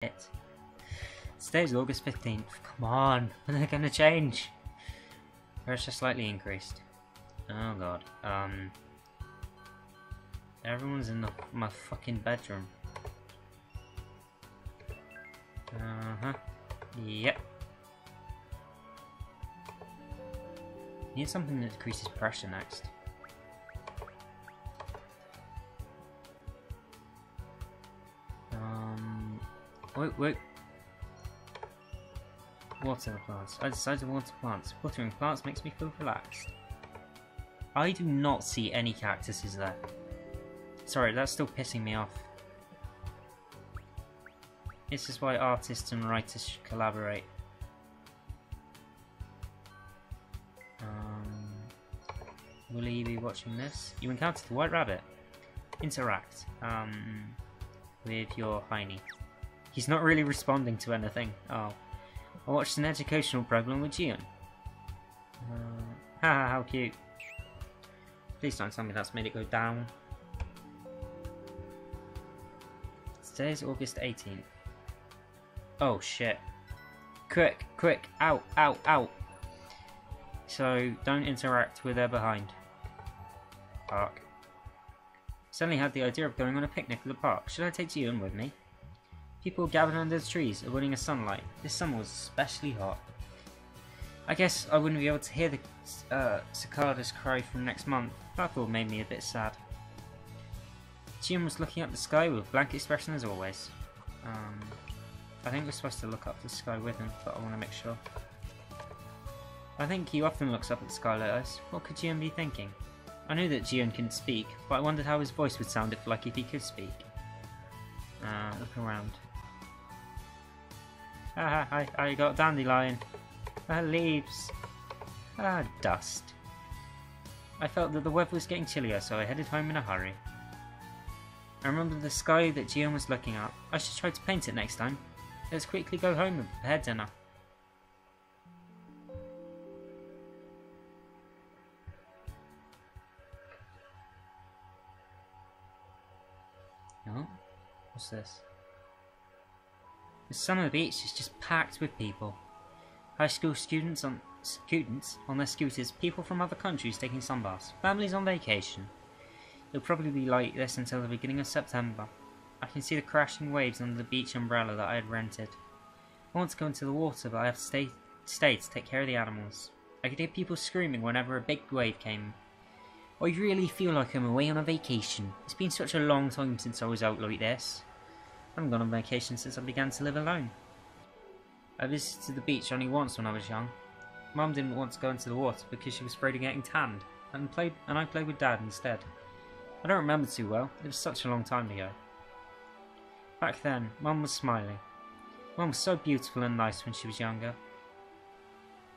it. Today's August 15th. Come on, when are they gonna change? Pressure slightly increased. Oh god. Everyone's in my fucking bedroom. Yep. Need something that decreases pressure next. Wait. Water plants. I decided to water plants. Watering plants makes me feel relaxed. I do not see any cactuses there. Sorry, that's still pissing me off. This is why artists and writers should collaborate. Will he be watching this? You encountered the white rabbit. Interact with your hiney. He's not really responding to anything. Oh. I watched an educational program with Gion. Haha, how cute. Please don't tell me that's made it go down. Today's August 18th. Oh shit. Quick, out. So, don't interact with their behind. Park. Suddenly had the idea of going on a picnic at the park. Should I take Gion with me? People gathered under the trees, avoiding the sunlight. This summer was especially hot. I guess I wouldn't be able to hear the cicadas cry from next month. That thought made me a bit sad. Gion was looking up the sky with a blank expression as always. I think we're supposed to look up the sky with him, but I want to make sure. I think he often looks up at the sky like us. What could Gion be thinking? I knew that Gion couldn't speak, but I wondered how his voice would sound if he could speak. Look around. I got Dandelion. Leaves. Dust. I felt that the weather was getting chillier, so I headed home in a hurry. I remembered the sky that Gion was looking at. I should try to paint it next time. Let's quickly go home and prepare dinner. Oh, what's this? The summer beach is just packed with people. High school students on their scooters, people from other countries taking sunbaths, families on vacation. It'll probably be like this until the beginning of September. I can see the crashing waves under the beach umbrella that I had rented. I want to go into the water, but I have to stay to take care of the animals. I could hear people screaming whenever a big wave came. I really feel like I'm away on a vacation. It's been such a long time since I was out like this. I haven't gone on vacation since I began to live alone. I visited the beach only once when I was young. Mum didn't want to go into the water because she was afraid of getting tanned, and I played with Dad instead. I don't remember too well, it was such a long time ago. Back then, Mum was smiling. Mum was so beautiful and nice when she was younger.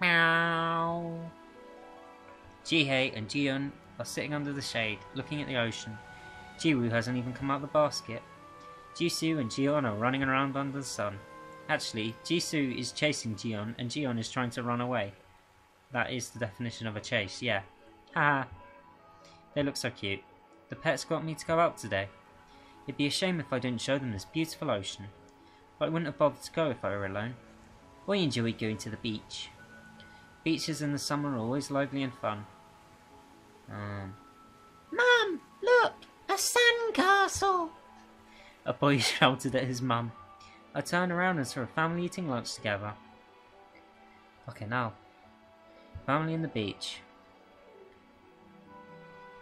Meow. Jihei and Gion are sitting under the shade, looking at the ocean. Jiwoo hasn't even come out of the basket. Jisoo and Gion are running around under the sun. Actually, Jisoo is chasing Gion and Gion is trying to run away. That is the definition of a chase, yeah. Haha. They look so cute. The pets got me to go out today. It'd be a shame if I didn't show them this beautiful ocean. But I wouldn't have bothered to go if I were alone. I enjoy going to the beach. Beaches in the summer are always lively and fun. Mum, look! A sandcastle! A boy shouted at his mum. I turned around and saw a family eating lunch together. Okay, now. Family in the beach.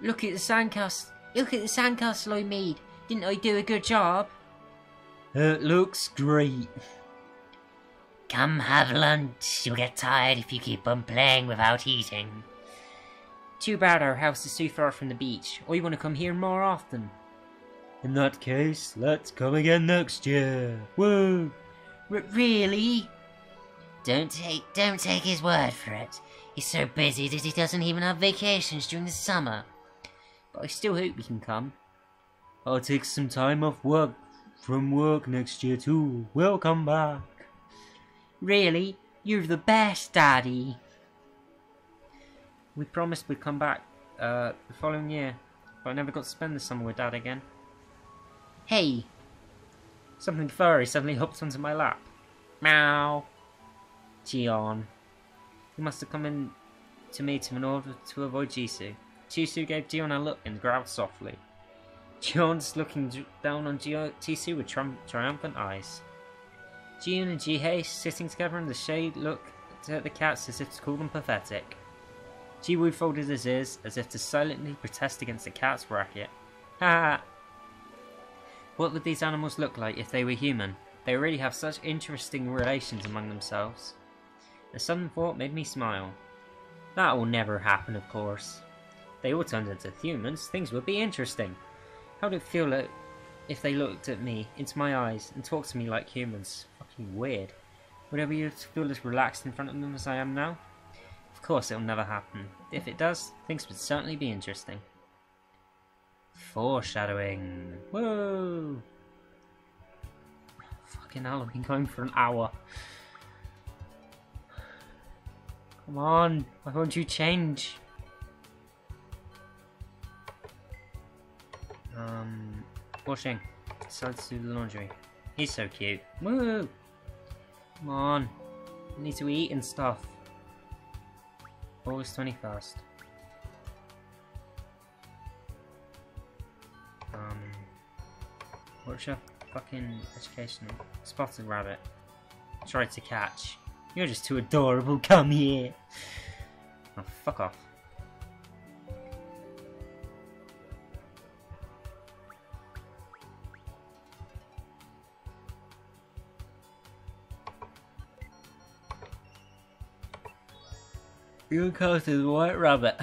Look at the sandcastle! Look at the sandcastle I made! Didn't I do a good job? It looks great. Come have lunch. You'll get tired if you keep on playing without eating. Too bad our house is too far from the beach. I want to come here more often. In that case, let's come again next year. Woo! Really? Don't take his word for it. He's so busy that he doesn't even have vacations during the summer. But I still hope we can come. I'll take some time off from work next year too. We'll come back. Really? You're the best, Daddy. We promised we'd come back the following year, but I never got to spend the summer with Dad again. Hey, Something furry suddenly hopped onto my lap. Meow. Gion. He must have come in to meet him in order to avoid Jisoo. Jisoo gave Gion a look and growled softly. Gion's looking down on Jisoo with triumphant eyes. Jiun and Jihei, sitting together in the shade, looked at the cats as if to call them pathetic. Jiwoo folded his ears as if to silently protest against the cat's racket. Ha! What would these animals look like if they were human? They really have such interesting relations among themselves. A sudden thought made me smile. That will never happen, of course. If they all turned into humans, things would be interesting. How would it feel like if they looked at me, into my eyes, and talked to me like humans? Fucking weird. Would I be able to feel as relaxed in front of them as I am now? Of course it'll never happen. If it does, things would certainly be interesting. Foreshadowing. Whoa! Fucking hell, I've been going for an hour. Come on, why won't you change? Washing. Decides to do the laundry. He's so cute. Woo! Come on. I need to eat and stuff. August 21st. What's your fucking educational? Spotted rabbit. Tried to catch. You're just too adorable, come here! Oh, fuck off. You casted the white rabbit.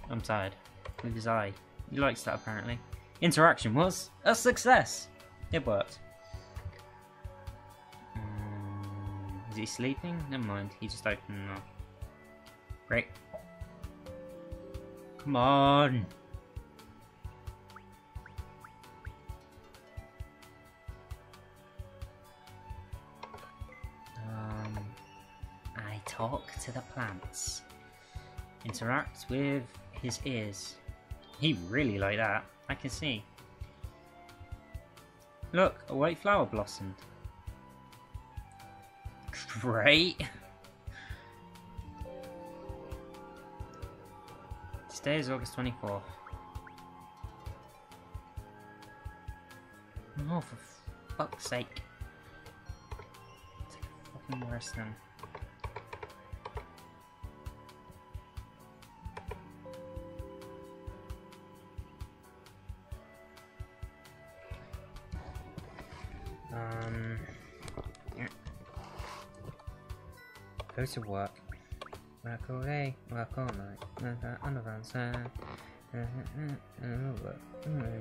I'm tired. With his eye. He likes that apparently. Interaction was a success. It worked. Is he sleeping? Never mind. He just opened up. Great. Come on. I talk to the plants. Interact with his ears. He really liked that. I can see. Look, a white flower blossomed. Great. Today is August 24th. Oh, for fuck's sake. Take a fucking rest then. Yeah. Go to work. Work all day, work all night. On the run, side.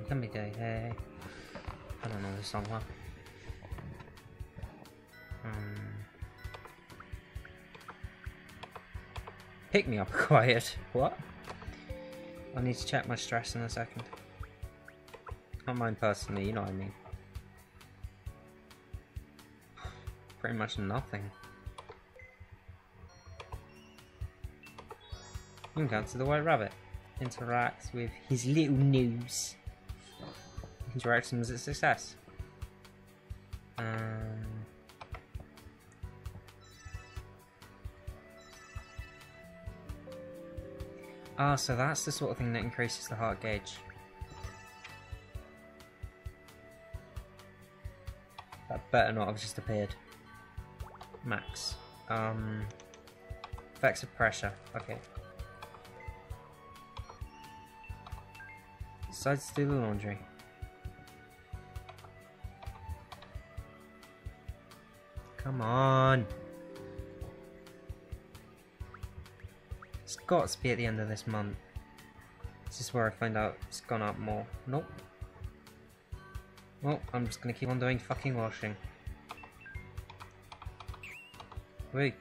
Can be day, hey. I don't know this song well. Pick me up, quiet. What? I need to check my stress in a second. Not mine personally, you know what I mean. Pretty much nothing. Encounter the white rabbit. Interact with his little nose. Interaction was a success. So that's the sort of thing that increases the heart gauge. That better not have just appeared. Max. Effects of pressure. Okay. Decides to do the laundry. Come on. It's got to be at the end of this month. This is where I find out it's gone up more. Nope. Well, I'm just gonna keep on doing fucking washing. Wait.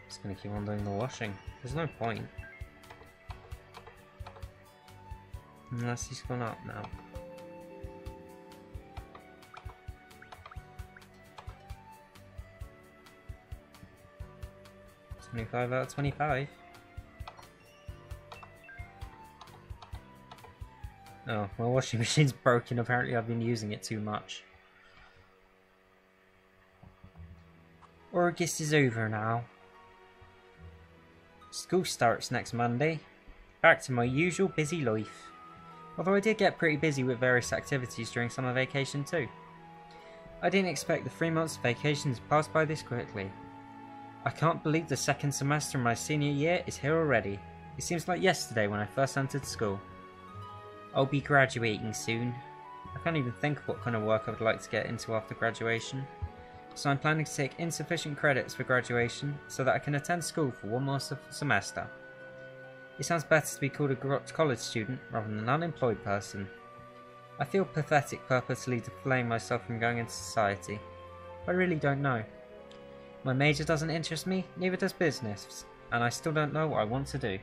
Just gonna keep on doing the washing. There's no point. Unless he's gone up now. 25 out of 25. Oh, my washing machine's broken. Apparently I've been using it too much. August is over now. School starts next Monday. Back to my usual busy life. Although I did get pretty busy with various activities during summer vacation too. I didn't expect the 3 months of vacation to pass by this quickly. I can't believe the second semester of my senior year is here already. It seems like yesterday when I first entered school. I'll be graduating soon. I can't even think of what kind of work I would like to get into after graduation. So I'm planning to take insufficient credits for graduation so that I can attend school for one more semester. It sounds better to be called a college student rather than an unemployed person. I feel pathetic purposely delaying myself from going into society. I really don't know. My major doesn't interest me, neither does business, and I still don't know what I want to do.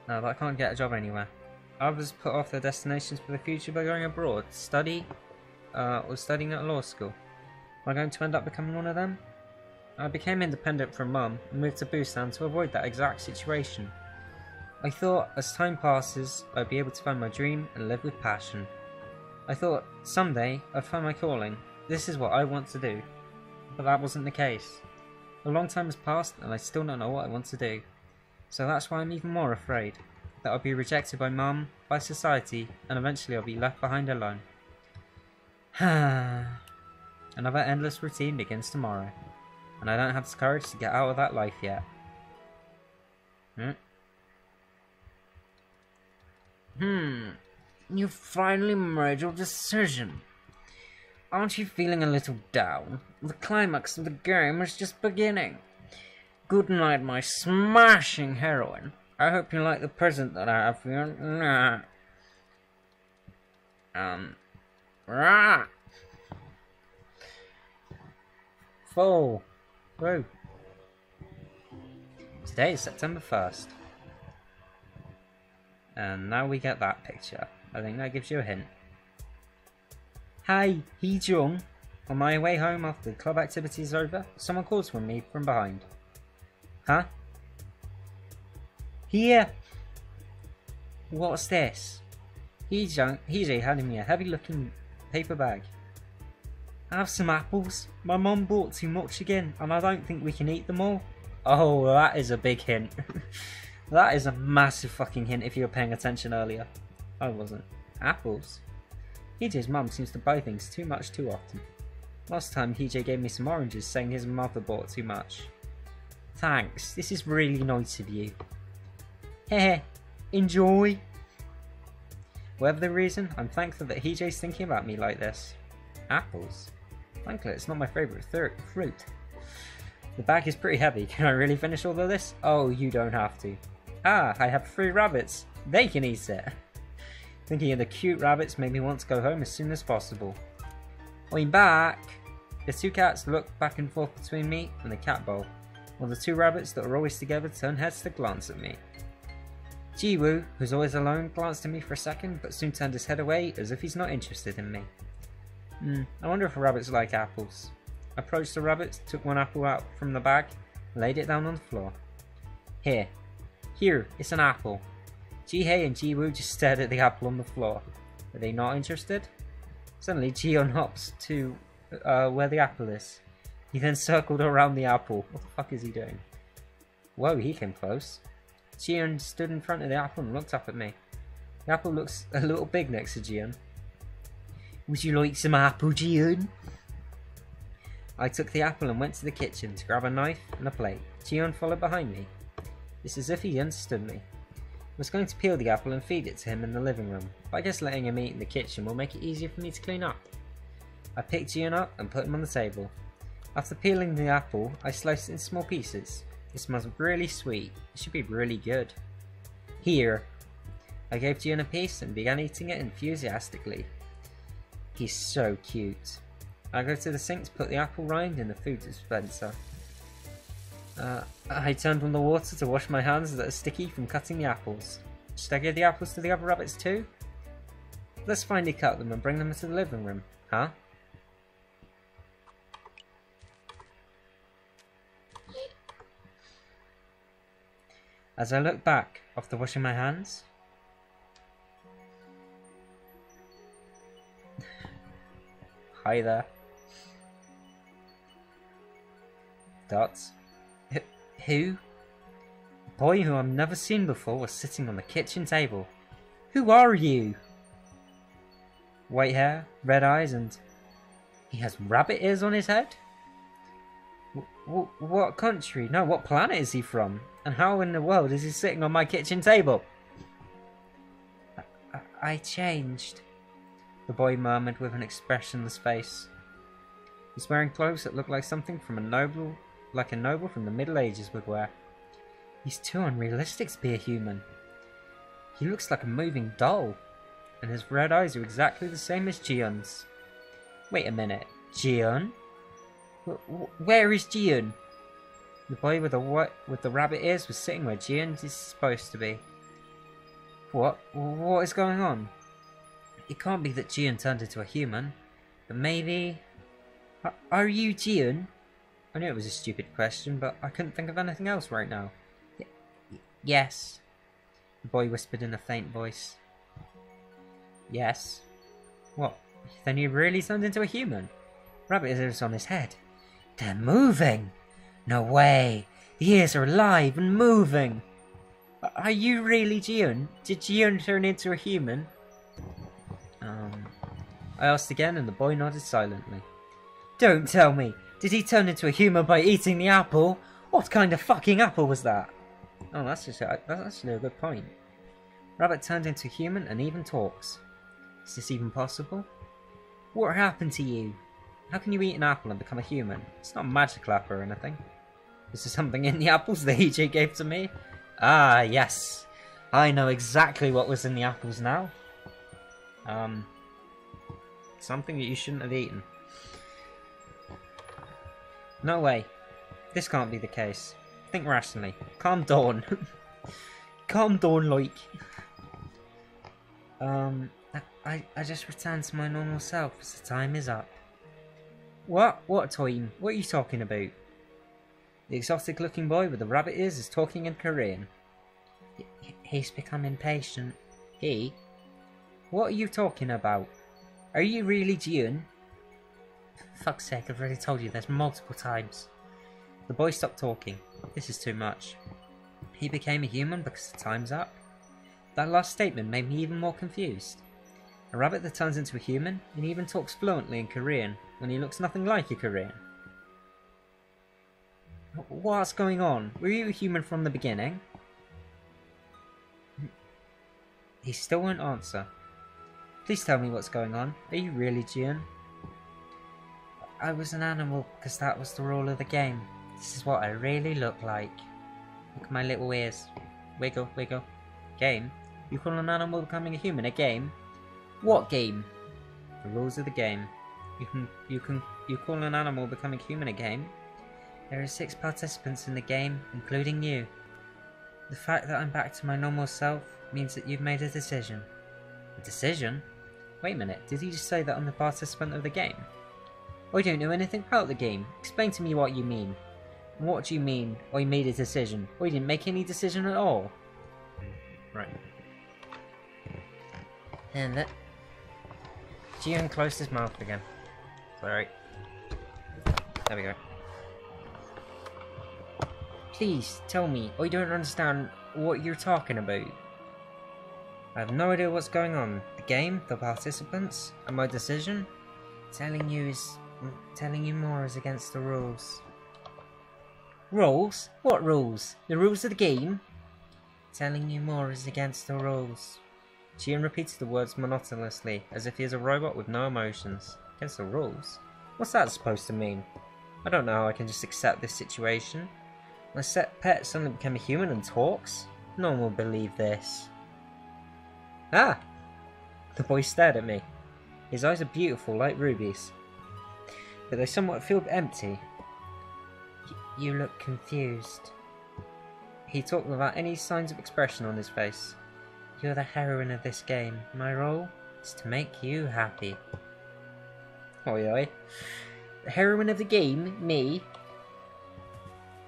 No, but I can't get a job anywhere. Others put off their destinations for the future by going abroad, study, or studying at law school. Am I going to end up becoming one of them? I became independent from Mum and moved to Busan to avoid that exact situation. I thought, as time passes, I'd be able to find my dream and live with passion. I thought, someday, I'd find my calling. This is what I want to do. But that wasn't the case. A long time has passed and I still don't know what I want to do. So that's why I'm even more afraid. That I'll be rejected by Mum, by society, and eventually I'll be left behind alone. Another endless routine begins tomorrow. And I don't have the courage to get out of that life yet. You finally made your decision. Aren't you feeling a little down? The climax of the game is just beginning. Good night, my smashing heroine. I hope you like the present that I have for you. Fall. Whoa. Today is September 1st. And now we get that picture. I think that gives you a hint. Hey, Hee-jung. On my way home after the club activity is over, someone calls for me from behind. Huh? Here! What's this? Hee-jung handed me a heavy-looking paper bag. Have some apples. My mum bought too much again, and I don't think we can eat them all. Oh, that is a big hint. That is a massive fucking hint if you were paying attention earlier. I wasn't. Apples? EJ's mum seems to buy things too much too often. Last time EJ gave me some oranges saying his mother bought too much. Thanks, this is really nice of you. Heh, enjoy. Whatever the reason, I'm thankful that EJ's thinking about me like this. Apples? Thankfully, it's not my favourite fruit. The bag is pretty heavy. Can I really finish all of this? Oh, you don't have to. Ah, I have 3 rabbits. They can eat it. Thinking of the cute rabbits made me want to go home as soon as possible. I'm back! The 2 cats look back and forth between me and the cat bowl, while the 2 rabbits that are always together turn heads to glance at me. Jiwoo, who's always alone, glanced at me for a second, but soon turned his head away as if he's not interested in me. I wonder if rabbits like apples. I approached the rabbits, took 1 apple out from the bag, and laid it down on the floor. Here, it's an apple. Jihei and Jiwoo just stared at the apple on the floor. Are they not interested? Suddenly, Jiyeon hops to where the apple is. He then circled around the apple. What the fuck is he doing? Whoa, he came close. Jiyeon stood in front of the apple and looked up at me. The apple looks a little big next to Jiyeon. Would you like some apple, Jiyeon? I took the apple and went to the kitchen to grab a knife and a plate. Jiyeon followed behind me. It's as if he understood me. I was going to peel the apple and feed it to him in the living room, but I guess letting him eat in the kitchen will make it easier for me to clean up. I picked Jiyeon up and put him on the table. After peeling the apple, I sliced it in small pieces. It smells really sweet. It should be really good. Here. I gave Jiyeon a piece and began eating it enthusiastically. He's so cute. I go to the sink to put the apple rind in the food dispenser. I turned on the water to wash my hands that are sticky from cutting the apples. Should I give the apples to the other rabbits too? Let's finally cut them and bring them into the living room, huh? As I look back after washing my hands, hi there. Dots. Who? A boy who I've never seen before was sitting on the kitchen table. Who are you? White hair, red eyes, and he has rabbit ears on his head? What country? No, what planet is he from? And how in the world is he sitting on my kitchen table? I changed, the boy murmured with an expressionless face. He's wearing clothes that look like something from a noble from the Middle Ages would wear. He's too unrealistic to be a human. He looks like a moving doll, and his red eyes are exactly the same as Jion's. Wait a minute, Jion? Where is Jion? The boy with the rabbit ears was sitting where Jion is supposed to be. What is going on? It can't be that Jion turned into a human, but maybe... Are you Jion? I knew it was a stupid question, but I couldn't think of anything else right now. Yes, the boy whispered in a faint voice. Yes? What? Then you really turned into a human? Rabbit ears on his head. They're moving! No way! The ears are alive and moving! Are you really Jion? Did Jion turn into a human? I asked again and the boy nodded silently. Don't tell me! Did he turn into a human by eating the apple? What kind of fucking apple was that? Oh, that's actually a good point. Rabbit turned into a human and even talks. Is this even possible? What happened to you? How can you eat an apple and become a human? It's not a magical apple or anything. Is there something in the apples that EJ gave to me? Ah, yes. I know exactly what was in the apples now. Something that you shouldn't have eaten. No way. This can't be the case. Think rationally. Calm down. Calm down, like. I just returned to my normal self as the time is up. What? What time? What are you talking about? The exotic looking boy with the rabbit ears is talking in Korean. He's become impatient. He? What are you talking about? Are you really Jion? For fuck's sake, I've already told you this multiple times. The boy stopped talking. This is too much. He became a human because the time's up? That last statement made me even more confused. A rabbit that turns into a human and even talks fluently in Korean when he looks nothing like a Korean. What's going on? Were you a human from the beginning? He still won't answer. Please tell me what's going on. Are you really Jion? I was an animal because that was the rule of the game. This is what I really look like. Look at my little ears. Wiggle, wiggle. Game? You call an animal becoming a human a game? What game? The rules of the game. You call an animal becoming human a game? There are 6 participants in the game, including you. The fact that I'm back to my normal self means that you've made a decision. A decision? Wait a minute, did he just say that I'm the participant of the game? I don't know anything about the game. Explain to me what you mean. What do you mean, I made a decision? I didn't make any decision at all. Right. And that... Jion closed his mouth again. Sorry. There we go. Please, tell me. I don't understand what you're talking about. I have no idea what's going on. The game, the participants, and my decision? Telling you more is against the rules. Rules? What rules? The rules of the game? Telling you more is against the rules. Jion repeated the words monotonously, as if he is a robot with no emotions. Against the rules? What's that supposed to mean? I don't know how I can just accept this situation. My pet suddenly became a human and talks? No one will believe this. Ah! The boy stared at me. His eyes are beautiful like rubies, but they somewhat feel empty. You look confused. He talked without any signs of expression on his face. You're the heroine of this game. My role is to make you happy. Oi oi. The heroine of the game? Me?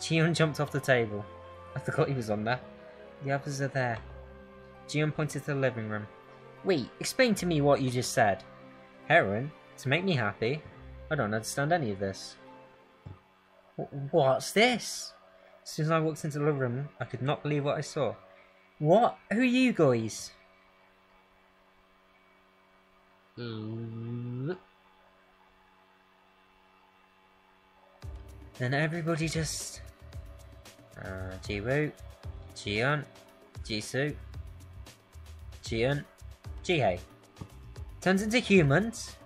Jion jumped off the table. I forgot he was on there. The others are there. Gion pointed to the living room. Wait, explain to me what you just said. Heroin? To make me happy? I don't understand any of this. What's this? As soon as I walked into the living room, I could not believe what I saw. What? Who are you guys? Then everybody just... Jiwoo, Jiyeon, Jisoo, Jiyeon, Jihei. Turns into humans?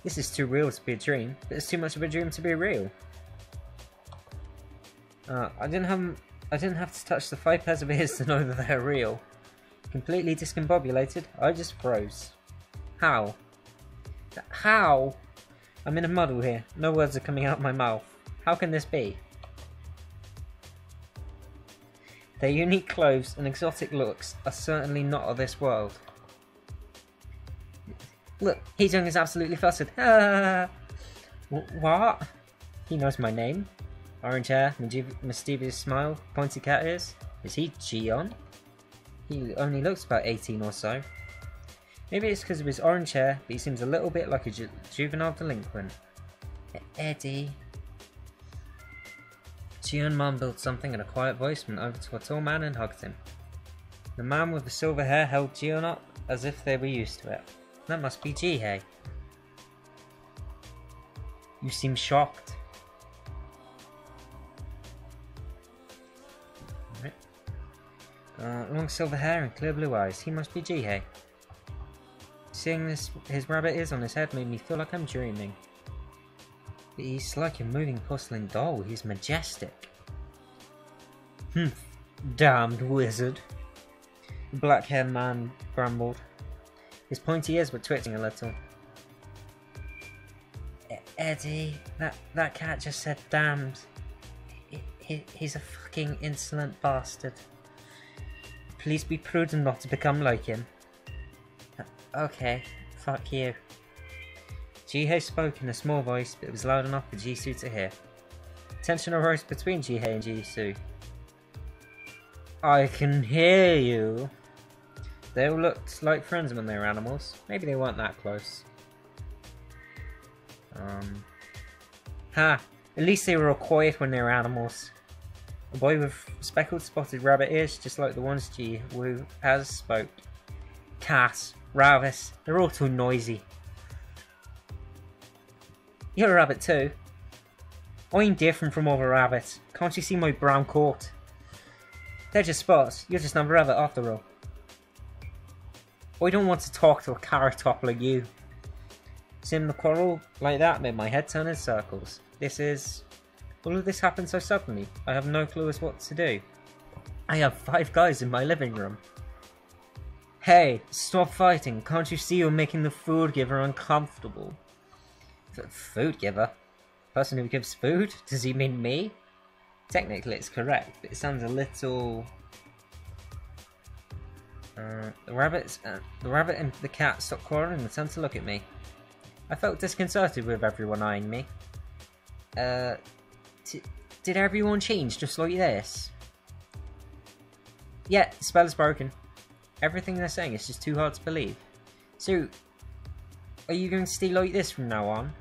This is too real to be a dream, but it's too much of a dream to be real. I didn't have to touch the 5 pairs of ears to know that they're real. Completely discombobulated, I just froze. How? How? I'm in a muddle here. No words are coming out of my mouth. How can this be? Their unique clothes and exotic looks are certainly not of this world. Look, Heejung is absolutely flustered. Ah! What? He knows my name. Orange hair, mischievous smile, pointy cat ears. Is he Gion? He only looks about 18 or so. Maybe it's because of his orange hair, but he seems a little bit like a juvenile delinquent. Eddie. Gion mumbled something in a quiet voice, went over to a tall man and hugged him. The man with the silver hair held Gion up as if they were used to it. That must be Jihei. You seem shocked. Long silver hair and clear blue eyes. He must be Jihei. Seeing his rabbit ears on his head made me feel like I'm dreaming. He's like a moving porcelain doll. He's majestic. Damned wizard. The black-haired man grumbled. His pointy ears were twitching a little. Eddie, that cat just said damned. He's a fucking insolent bastard. Please be prudent not to become like him. Okay, fuck you. Jihei spoke in a small voice, but it was loud enough for Jisoo to hear. Tension arose between Jihei and Jisoo. I can hear you. They all looked like friends when they were animals. Maybe they weren't that close. At least they were all quiet when they were animals. A boy with speckled spotted rabbit ears, just like the ones Jiwoo has, spoke. Cat, rabbit, they're all too noisy. You're a rabbit too. I'm different from other rabbits. Can't you see my brown coat? They're just spots. You're just not a rabbit after all. I don't want to talk to a carrot top like you. Seeing the quarrel like that made my head turn in circles. All of this happened so suddenly. I have no clue as what to do. I have 5 guys in my living room. Hey, stop fighting. Can't you see you're making the food giver uncomfortable? Food giver? Person who gives food? Does he mean me? Technically it's correct, but it sounds a little... The rabbit and the cat stopped quarrelling and turned to look at me. I felt disconcerted with everyone eyeing me. Did everyone change just like this? Yeah, the spell is broken. Everything they're saying is just too hard to believe. So, are you going to stay like this from now on?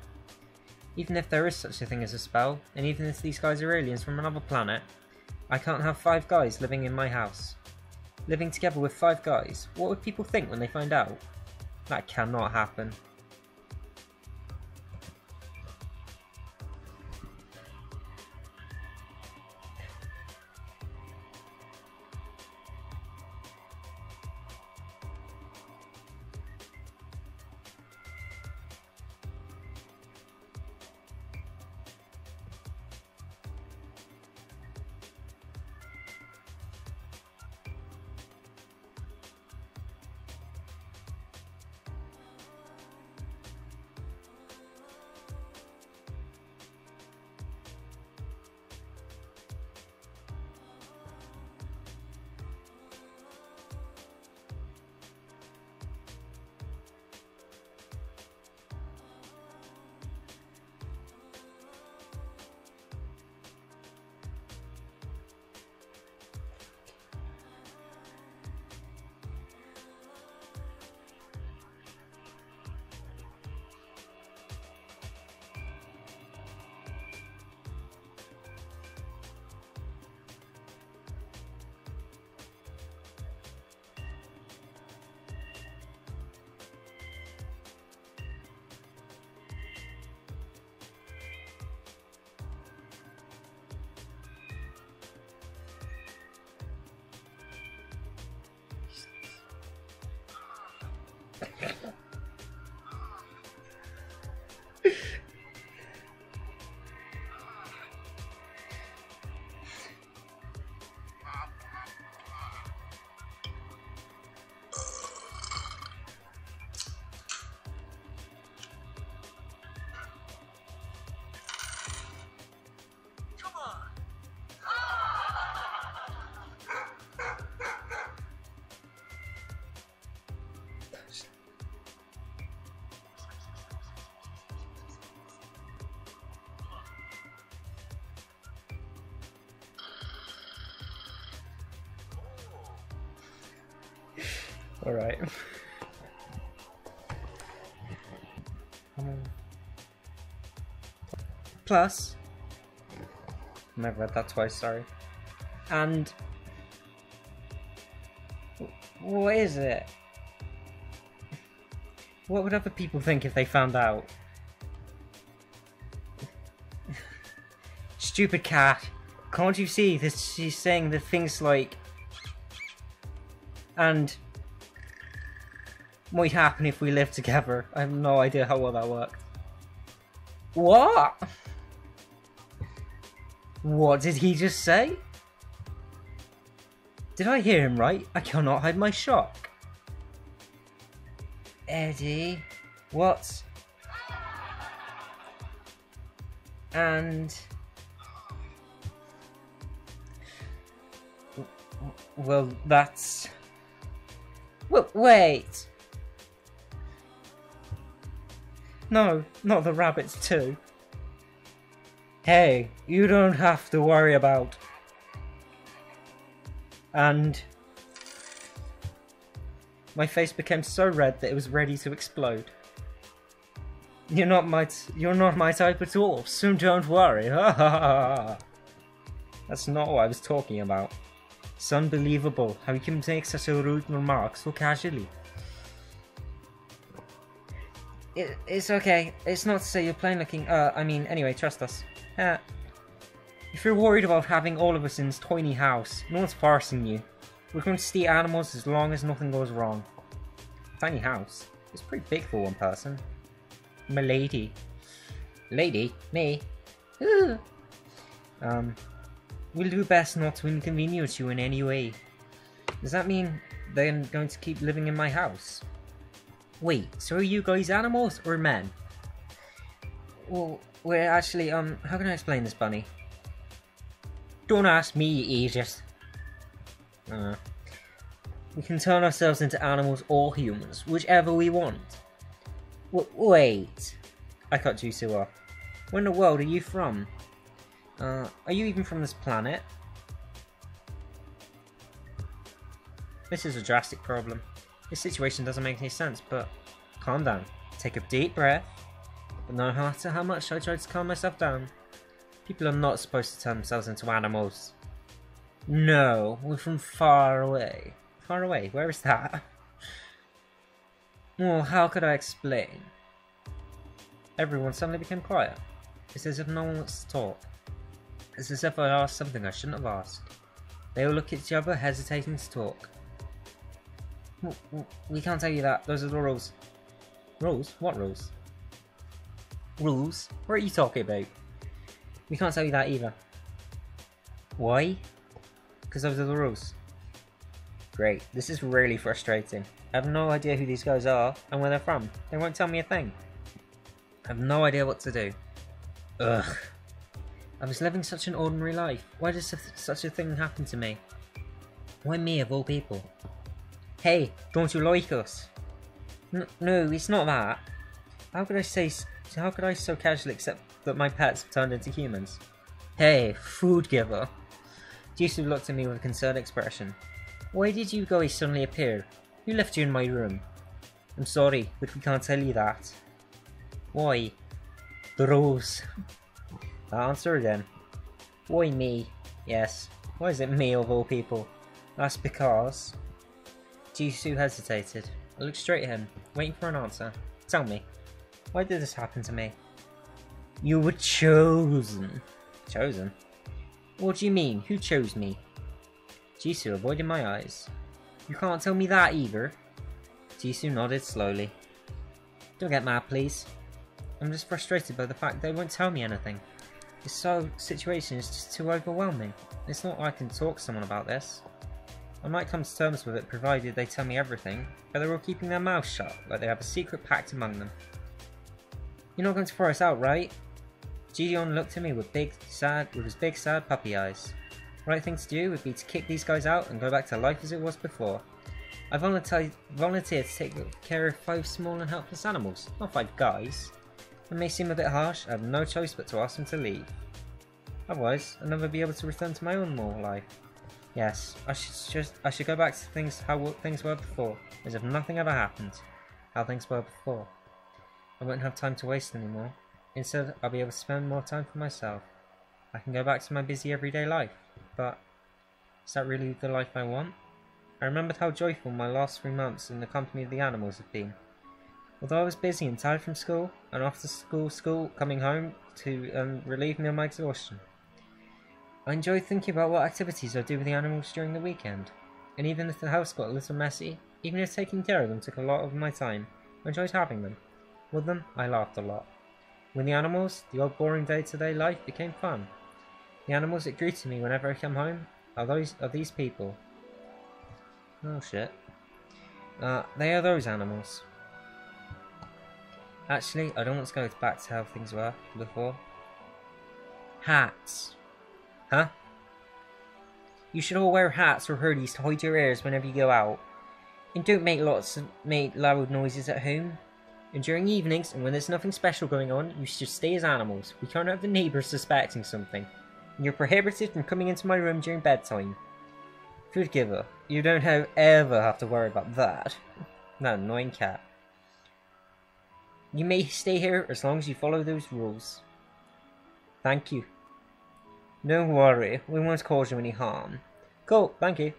Even if there is such a thing as a spell, and even if these guys are aliens from another planet, I can't have 5 guys living in my house. Living together with 5 guys, what would people think when they find out? That cannot happen. Alright. Plus, I've read that twice, sorry. And what is it? What would other people think if they found out? Stupid cat. Can't you see that she's saying the things like and might happen if we live together? I have no idea how well that worked. What? What did he just say? Did I hear him right? I cannot hide my shock. Eddie, what? And well, that's. Wait. No, not the rabbits too. Hey, you don't have to worry about. And my face became so red that it was ready to explode. You're not my type at all, so don't worry. That's not what I was talking about. It's unbelievable how you can make such a rude remark so casually. It's okay. It's not to say you're plain looking. Anyway, trust us. If you're worried about having all of us in this tiny house, no one's forcing you. We're going to stay animals as long as nothing goes wrong. Tiny house. It's pretty big for one person. Milady. Lady? Me? We'll do best not to inconvenience you in any way. Does that mean they're going to keep living in my house? Wait, so are you guys animals or men? Well, we're actually, how can I explain this, Bunny? Don't ask me, Aegis. We can turn ourselves into animals or humans, whichever we want. Wait. I cut Jisoo off. Where in the world are you from? Are you even from this planet? This is a drastic problem. This situation doesn't make any sense, but calm down. Take a deep breath. But no matter how much I try to calm myself down, people are not supposed to turn themselves into animals. No, we're from far away. Far away? Where is that? Well, how could I explain? Everyone suddenly became quiet. It's as if no one wants to talk. It's as if I asked something I shouldn't have asked. They all look at each other, hesitating to talk. We can't tell you that. Those are the rules. Rules? What rules? Rules? What are you talking about? We can't tell you that either. Why? Because those are the rules. Great. This is really frustrating. I have no idea who these guys are and where they're from. They won't tell me a thing. I have no idea what to do. Ugh. I was living such an ordinary life. Why does such a thing happen to me? Why me of all people? Hey, don't you like us? No, it's not that. How could I so casually accept that my pets have turned into humans? Hey, food giver. Jisoo looked at me with a concerned expression. Why did you guys suddenly appear? Who left you in my room? I'm sorry, but we can't tell you that. Why? The rules. I'll answer again. Why me? Yes. Why is it me of all people? That's because... Jisoo hesitated. I looked straight at him, waiting for an answer. Tell me, why did this happen to me? You were chosen. Chosen? What do you mean? Who chose me? Jisoo avoided my eyes. You can't tell me that either. Jisoo nodded slowly. Don't get mad, please. I'm just frustrated by the fact they won't tell me anything. This whole situation is just too overwhelming. It's not like I can talk to someone about this. I might come to terms with it provided they tell me everything, but they're all keeping their mouths shut, like they have a secret pact among them. You're not going to throw us out, right? Gideon looked at me with his big sad puppy eyes. The right thing to do would be to kick these guys out and go back to life as it was before. I volunteered to take care of 5 small and helpless animals, not 5 guys. It may seem a bit harsh, I have no choice but to ask them to leave. Otherwise, I'll never be able to return to my own normal life. Yes, I should go back to how things were before, as if nothing ever happened. How things were before. I won't have time to waste anymore. Instead, I'll be able to spend more time for myself. I can go back to my busy everyday life, but is that really the life I want? I remembered how joyful my last 3 months in the company of the animals had been. Although I was busy and tired from school, and after school coming home to relieve me of my exhaustion. I enjoyed thinking about what activities I'd do with the animals during the weekend, and even if the house got a little messy, even if taking care of them took a lot of my time, I enjoyed having them. With them, I laughed a lot. With the animals, the old boring day-to-day life became fun. The animals that greeted me whenever I come home are these people. Oh shit. They are those animals. Actually, I don't want to go back to how things were before. Hats. Huh? You should all wear hats or hoodies to hide your ears whenever you go out. And don't make loud noises at home. And during evenings, and when there's nothing special going on, you should stay as animals. We can't have the neighbours suspecting something. And you're prohibited from coming into my room during bedtime. Food giver, you don't ever have to worry about that. That annoying cat. You may stay here as long as you follow those rules. Thank you. Don't worry, we won't cause you any harm. Cool, thank you.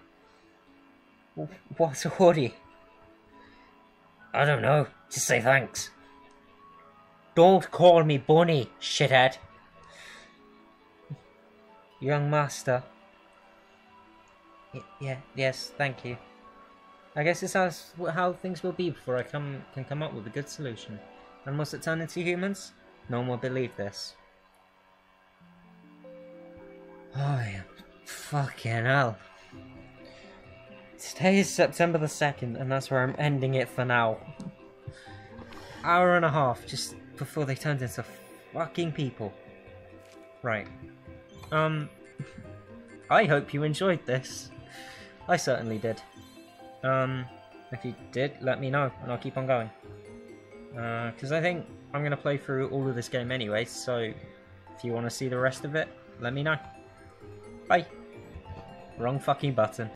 What's a hoodie? I don't know, just say thanks. Don't call me Bunny, shithead. Young master. Yes, thank you. I guess this is how things will be before I can come up with a good solution. Animals that turn into humans? No one will believe this. Oh yeah, fucking hell. Today is September the 2nd, and that's where I'm ending it for now. Hour and a half just before they turned into fucking people. Right. I hope you enjoyed this. I certainly did. If you did, let me know, and I'll keep on going. Because I think I'm going to play through all of this game anyway, so if you want to see the rest of it, let me know. Bye. Wrong fucking button.